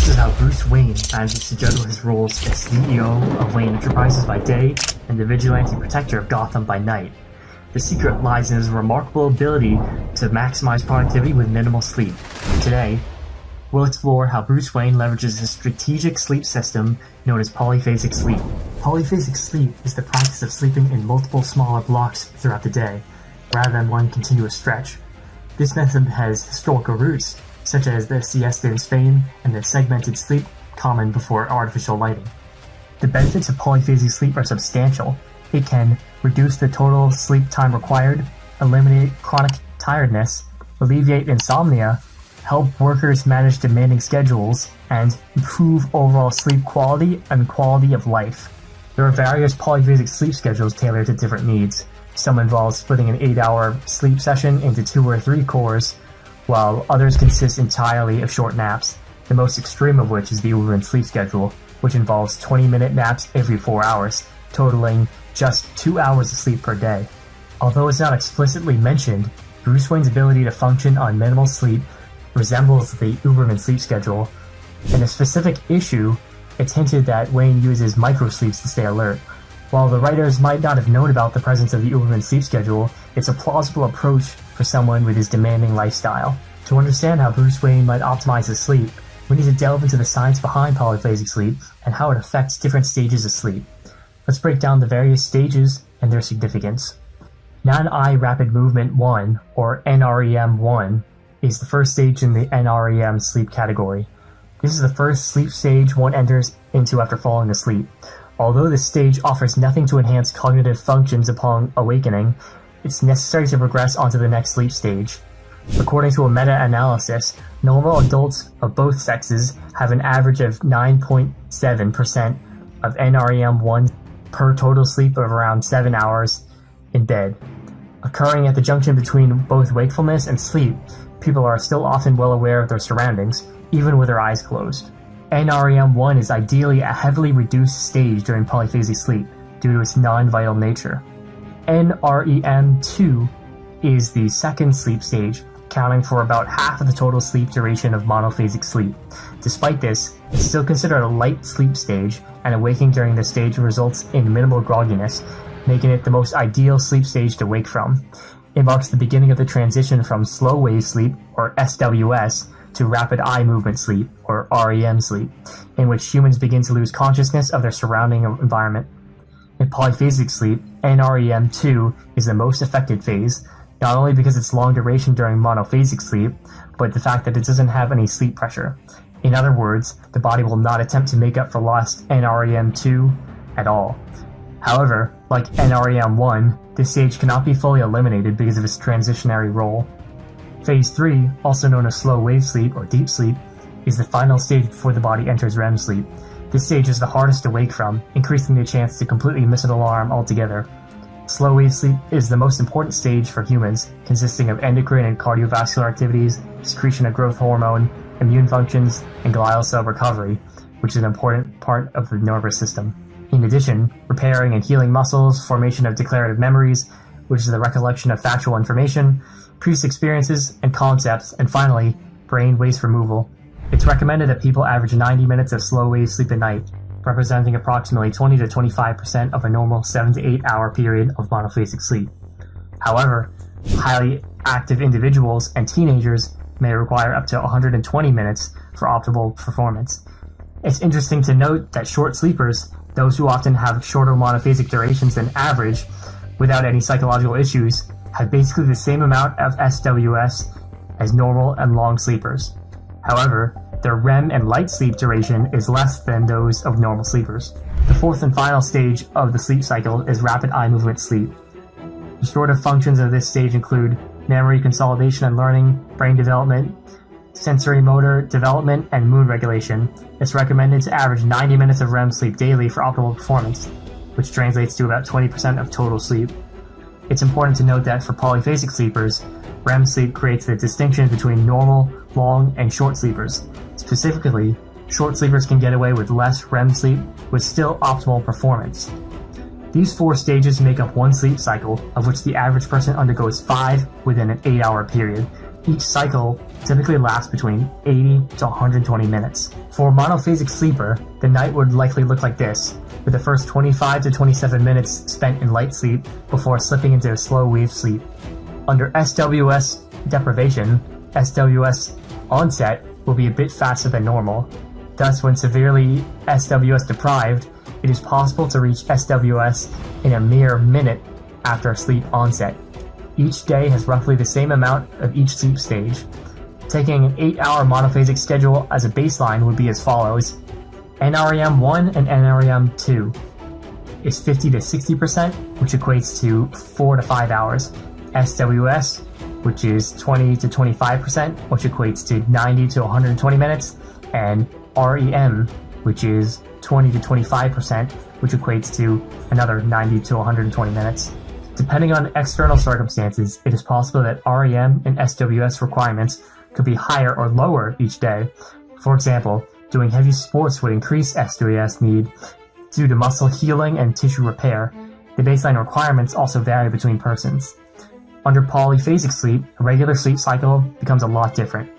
is how Bruce Wayne manages to juggle his roles as CEO of Wayne Enterprises by day and the vigilante protector of Gotham by night. The secret lies in his remarkable ability to maximize productivity with minimal sleep. Today, we'll explore how Bruce Wayne leverages his strategic sleep system known as polyphasic sleep. Polyphasic sleep is the practice of sleeping in multiple smaller blocks throughout the day, rather than one continuous stretch. This method has historical roots, such as the siesta in Spain and the segmented sleep common before artificial lighting. The benefits of polyphasic sleep are substantial. It can reduce the total sleep time required, eliminate chronic tiredness, alleviate insomnia, help workers manage demanding schedules, and improve overall sleep quality and quality of life. There are various polyphasic sleep schedules tailored to different needs. Some involve splitting an 8-hour sleep session into 2 or 3 cores, while others consist entirely of short naps, the most extreme of which is the Uberman sleep schedule, which involves 20-minute naps every 4 hours, totaling just 2 hours of sleep per day. Although it's not explicitly mentioned, Bruce Wayne's ability to function on minimal sleep resembles the Uberman sleep schedule. In a specific issue, it's hinted that Wayne uses microsleeps to stay alert. While the writers might not have known about the presence of the Uberman sleep schedule, it's a plausible approach for someone with his demanding lifestyle. To understand how Bruce Wayne might optimize his sleep, we need to delve into the science behind polyphasic sleep and how it affects different stages of sleep. Let's break down the various stages and their significance. Non-eye rapid movement 1, or NREM 1, is the first stage in the NREM sleep category. This is the first sleep stage one enters into after falling asleep. Although this stage offers nothing to enhance cognitive functions upon awakening, it's necessary to progress onto the next sleep stage. According to a meta-analysis, normal adults of both sexes have an average of 9.7% of NREM1 per total sleep of around 7 hours in bed. Occurring at the junction between both wakefulness and sleep, people are still often well aware of their surroundings, even with their eyes closed. NREM1 is ideally a heavily reduced stage during polyphasic sleep due to its non-vital nature. NREM2 is the second sleep stage, accounting for about half of the total sleep duration of monophasic sleep. Despite this, it's still considered a light sleep stage, and awaking during this stage results in minimal grogginess, making it the most ideal sleep stage to wake from. It marks the beginning of the transition from slow wave sleep, or SWS, to rapid eye movement sleep, or REM sleep, in which humans begin to lose consciousness of their surrounding environment. In polyphasic sleep, NREM2 is the most affected phase, not only because it's long duration during monophasic sleep, but the fact that it doesn't have any sleep pressure. In other words, the body will not attempt to make up for lost NREM2 at all. However, like NREM1, this stage cannot be fully eliminated because of its transitionary role. Phase 3, also known as slow wave sleep or deep sleep, is the final stage before the body enters REM sleep. This stage is the hardest to wake from, increasing the chance to completely miss an alarm altogether. Slow wave sleep is the most important stage for humans, consisting of endocrine and cardiovascular activities, secretion of growth hormone, immune functions, and glial cell recovery, which is an important part of the nervous system. In addition, repairing and healing muscles, formation of declarative memories, which is the recollection of factual information, previous experiences and concepts, and finally, brain waste removal. It's recommended that people average 90 minutes of slow wave sleep a night, representing approximately 20 to 25% of a normal 7 to 8 hour period of monophasic sleep. However, highly active individuals and teenagers may require up to 120 minutes for optimal performance. It's interesting to note that short sleepers, those who often have shorter monophasic durations than average, without any psychological issues, have basically the same amount of SWS as normal and long sleepers. However, their REM and light sleep duration is less than those of normal sleepers. The fourth and final stage of the sleep cycle is rapid eye movement sleep. Restorative functions of this stage include memory consolidation and learning, brain development, sensory motor development, and mood regulation. It's recommended to average 90 minutes of REM sleep daily for optimal performance, which translates to about 20% of total sleep. It's important to note that for polyphasic sleepers, REM sleep creates the distinction between normal, long, and short sleepers. Specifically, short sleepers can get away with less REM sleep with still optimal performance. These 4 stages make up one sleep cycle, of which the average person undergoes 5 within an 8-hour period. Each cycle typically lasts between 80 to 120 minutes. For a monophasic sleeper, the night would likely look like this, with the first 25 to 27 minutes spent in light sleep before slipping into a slow wave sleep. Under SWS deprivation, SWS onset will be a bit faster than normal. Thus, when severely SWS deprived, it is possible to reach SWS in a mere minute after sleep onset. Each day has roughly the same amount of each sleep stage. Taking an 8-hour monophasic schedule as a baseline would be as follows. NREM 1 and NREM 2 is 50 to 60%, which equates to 4 to 5 hours. SWS, which is 20 to 25%, which equates to 90 to 120 minutes, and REM, which is 20 to 25%, which equates to another 90 to 120 minutes. Depending on external circumstances, it is possible that REM and SWS requirements could be higher or lower each day. For example, doing heavy sports would increase SWS need due to muscle healing and tissue repair. The baseline requirements also vary between persons. Under polyphasic sleep, a regular sleep cycle becomes a lot different.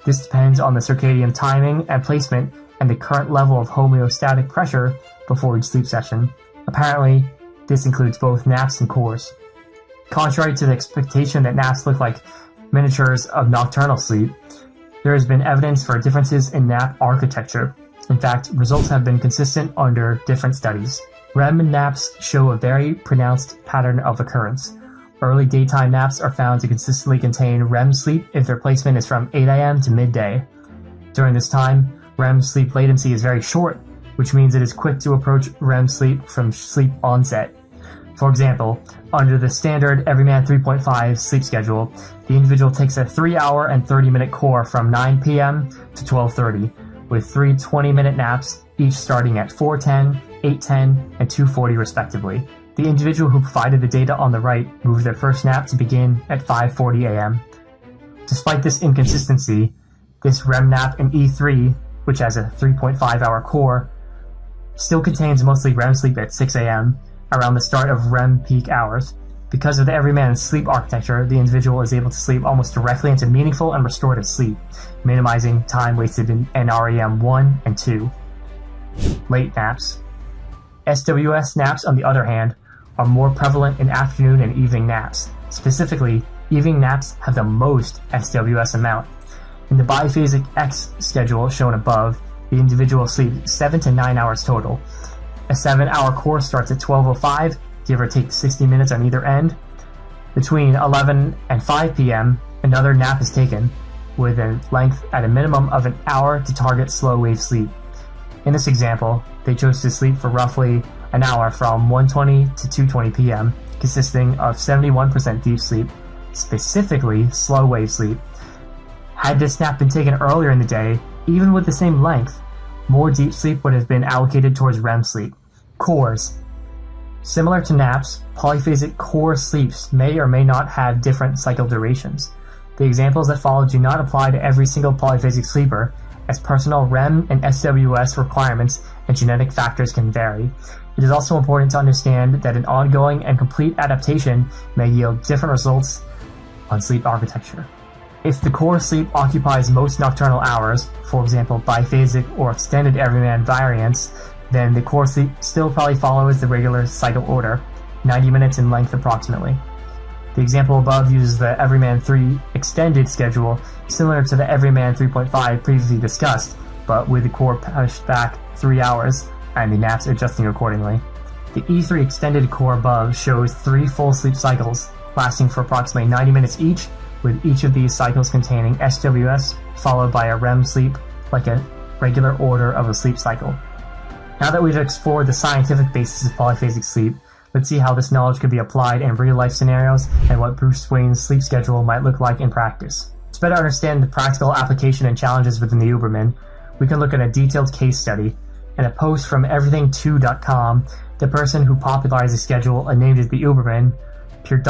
This depends on the circadian timing and placement and the current level of homeostatic pressure before each sleep session. Apparently, this includes both naps and cores. Contrary to the expectation that naps look like miniatures of nocturnal sleep, there has been evidence for differences in nap architecture. In fact, results have been consistent under different studies. REM naps show a very pronounced pattern of occurrence. Early daytime naps are found to consistently contain REM sleep if their placement is from 8 a.m. to midday. During this time, REM sleep latency is very short, which means it is quick to approach REM sleep from sleep onset. For example, under the standard Everyman 3.5 sleep schedule, the individual takes a 3-hour and 30-minute core from 9 p.m. to 12:30, with 3 20-minute naps, each starting at 4:10, 8:10, and 2:40 respectively. The individual who provided the data on the right moved their first nap to begin at 5:40 a.m. Despite this inconsistency, this REM nap in E3, which has a 3.5-hour core, still contains mostly REM sleep at 6 a.m., around the start of REM peak hours. Because of the Everyman sleep architecture, the individual is able to sleep almost directly into meaningful and restorative sleep, minimizing time wasted in NREM 1 and 2. Late naps. SWS naps, on the other hand, are more prevalent in afternoon and evening naps. Specifically, evening naps have the most SWS amount. In the biphasic X schedule shown above, the individual sleeps 7 to 9 hours total. A 7-hour core starts at 12:05, give or take 60 minutes on either end. Between 11 and 5 p.m., another nap is taken, with a length at a minimum of an hour to target slow wave sleep. In this example, they chose to sleep for roughly an hour from 1:20 to 2:20 p.m., consisting of 71% deep sleep, specifically slow wave sleep. Had this nap been taken earlier in the day, even with the same length, more deep sleep would have been allocated towards REM sleep. Cores. Similar to naps, polyphasic core sleeps may or may not have different cycle durations. The examples that follow do not apply to every single polyphasic sleeper, as personal REM and SWS requirements and genetic factors can vary. It is also important to understand that an ongoing and complete adaptation may yield different results on sleep architecture. If the core sleep occupies most nocturnal hours, for example biphasic or extended Everyman variants, then the core sleep still probably follows the regular cycle order, 90 minutes in length approximately. The example above uses the Everyman 3 extended schedule, similar to the Everyman 3.5 previously discussed, but with the core pushed back 3 hours and the naps adjusting accordingly. The E3 extended core above shows 3 full sleep cycles, lasting for approximately 90 minutes each, with each of these cycles containing SWS followed by a REM sleep, like a regular order of a sleep cycle. Now that we've explored the scientific basis of polyphasic sleep, let's see how this knowledge could be applied in real-life scenarios and what Bruce Wayne's sleep schedule might look like in practice. To better understand the practical application and challenges within the Uberman, we can look at a detailed case study. In a post from everything2.com, the person who popularized the schedule and named it the Uberman, Pure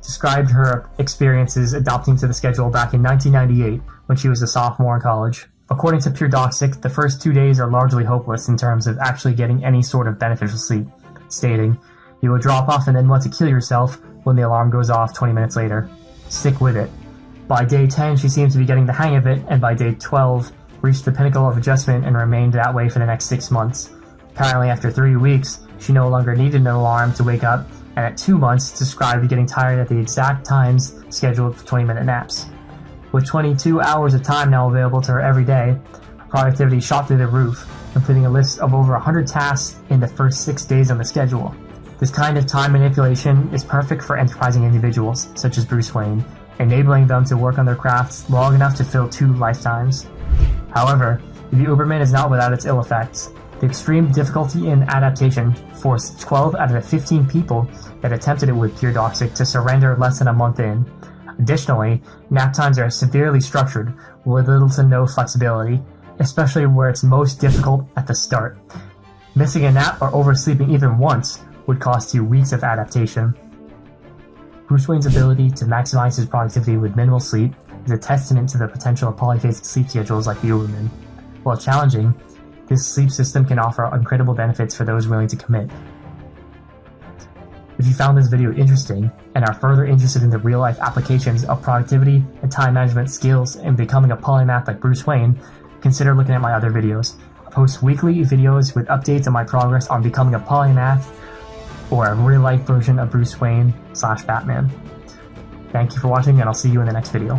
described her experiences adopting to the schedule back in 1998 when she was a sophomore in college. According to Pure the first 2 days are largely hopeless in terms of actually getting any sort of beneficial sleep, stating, "You will drop off and then want to kill yourself when the alarm goes off 20 minutes later. Stick with it. By day 10, she seemed to be getting the hang of it, and by day 12, reached the pinnacle of adjustment and remained that way for the next 6 months. Apparently, after 3 weeks, she no longer needed an alarm to wake up, and at 2 months, described getting tired at the exact times scheduled for 20-minute naps. With 22 hours of time now available to her every day, her productivity shot through the roof, completing a list of over 100 tasks in the first 6 days on the schedule. This kind of time manipulation is perfect for enterprising individuals, such as Bruce Wayne, enabling them to work on their crafts long enough to fill 2 lifetimes. However, the Uberman is not without its ill effects. The extreme difficulty in adaptation forced 12 out of the 15 people that attempted it with Pure Toxic to surrender less than a month in. Additionally, nap times are severely structured with little to no flexibility, especially where it's most difficult at the start. Missing a nap or oversleeping even once would cost you weeks of adaptation. Bruce Wayne's ability to maximize his productivity with minimal sleep is a testament to the potential of polyphasic sleep schedules like the Uberman. While challenging, this sleep system can offer incredible benefits for those willing to commit. If you found this video interesting and are further interested in the real-life applications of productivity and time management skills in becoming a polymath like Bruce Wayne, consider looking at my other videos. I post weekly videos with updates on my progress on becoming a polymath or a real-life version of Bruce Wayne / Batman. Thank you for watching, and I'll see you in the next video.